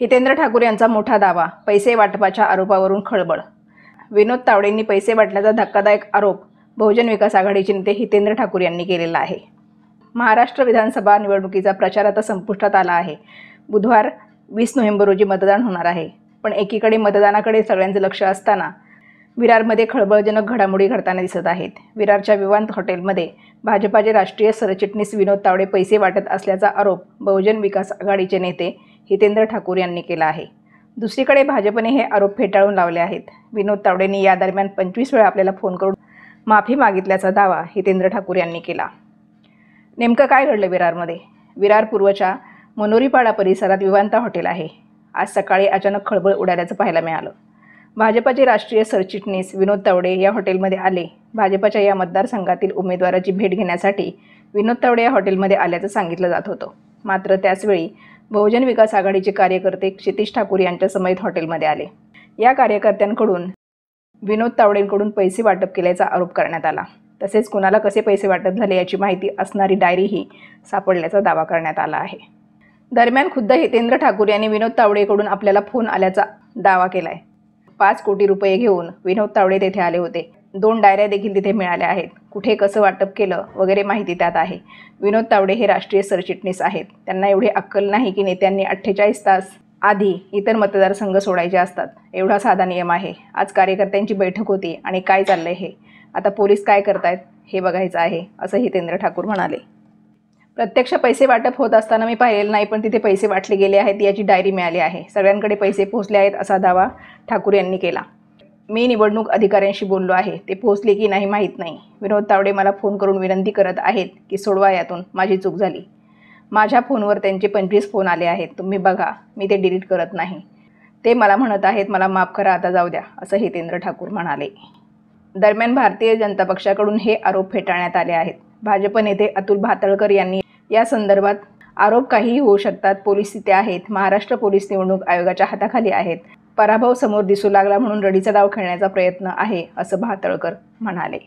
हितेंद्र ठाकूर यांचा मोठा दावा, पैसे वाटपाच्या आरोपावरून खळबळ। विनोद तावडेंनी पैसे वाटल्याचा धक्कादायक आरोप बहुजन विकास आघाडीचे नेते हितेंद्र ठाकूर यांनी केलेला आहे। महाराष्ट्र विधानसभा निवडणुकीचा प्रचार आता संपुष्टात आला आहे। बुधवार 20 नोव्हेंबर रोजी मतदान होणार आहे। पण एकीकडे मतदानाकडे सगळ्यांचे लक्ष असताना विरारमध्ये खळबळजनक घडामोडी घडताना दिसत आहेत। विरारच्या विवांत हॉटेलमध्ये भाजपाचे राष्ट्रीय सरचिटणीस विनोद तावडे पैसे वाटत असल्याचा आरोप बहुजन विकास आघाडीचे नेते हितेंद्र ठाकूर यांनी केला आहे। दुसरीकडे भाजपने हे आरोप फेटाळून लावले आहेत। विनोद तावडेंनी या दरम्यान 25 वेळा आपल्याला फोन करून माफी मागितल्याचा दावा हितेंद्र ठाकूर यांनी केला। नेमकं काय घडलं विरारमध्ये? विरार पूर्वच्या मनोरीपाडा परिसरात विवांत हॉटेल आहे। आज सकाळी अचानक खळबळ उडाल्याचं पाहायला मिळालं। भाजपाचे राष्ट्रीय सरचिटणीस विनोद तावडे या हॉटेलमध्ये आले। भाजपाच्या या मतदारसंघातील उमेदवाराची भेट घेण्यासाठी विनोद तावडे या हॉटेलमध्ये आल्याचं सांगितलं जात होतं। मात्र त्याचवेळी बहुजन विकास आघाडीचे कार्यकर्ते क्षितिज ठाकूर यांच्या समेत हॉटेलमध्ये आले। या कार्यकर्त्यांकडून विनोद तावडेंकडून पैसे वाटप केल्याचा आरोप करण्यात आला। तसेच कुणाला कसे पैसे वाटप झाले याची माहिती असणारी डायरीही सापडल्याचा दावा करण्यात आला आहे। दरम्यान खुद्द हितेंद्र ठाकूर यांनी विनोद तावडेकडून आपल्याला फोन आल्याचा दावा केलाय। 5 कोटी रुपये घेऊन विनोद तावडे तेथे आले होते। 2 डायऱ्या देखील तिथे मिळाल्या आहेत। कुठे कसं वाटप केलं वगैरे माहिती त्यात आहे। विनोद तावडे हे राष्ट्रीय सरचिटणीस आहेत। त्यांना एवढी अक्कल नाही की नेत्यांनी 48 तास आधी इतर मतदारसंघ सोडायचे असतात। एवढा साधा नियम आहे। आज कार्यकर्त्यांची बैठक होती आणि काय चाललंय हे आता पोलीस काय करतायत हे बघायचं आहे, असं हितेंद्र ठाकूर म्हणाले। प्रत्यक्ष पैसे वाटप होत असताना मी पाहिलेलं नाही, पण तिथे पैसे वाटले गेले आहेत याची डायरी मिळाली आहे। सगळ्यांकडे पैसे पोहोचले आहेत असा दावा ठाकूर यांनी केला। मी निवडणूक अधिकाऱ्यांशी बोललो आहे, ते पोहोचले की नाही माहीत नाही। विनोद तावडे मला फोन करून विनंती करत आहेत की सोडवा यातून, माझी चूक झाली। माझ्या फोनवर त्यांचे 25 फोन आले आहेत, तुम्ही बघा, मी ते डिलीट करत नाही। ते मला म्हणत आहेत मला माफ करा, आता जाऊ द्या, असं हितेंद्र ठाकूर म्हणाले। दरम्यान भारतीय जनता पक्षाकडून हे आरोप फेटाळण्यात आले आहेत। भाजप नेते अतुल भातळकर यांनी या संदर्भात आरोप काहीही होऊ शकतात, पोलीस तिथे आहेत, महाराष्ट्र पोलीस निवडणूक आयोगाच्या हाताखाली आहेत, पराभव समोर दिसू लागला म्हणून रडीचा डाव खेळण्याचा प्रयत्न आहे, असं भातळकर म्हणाले।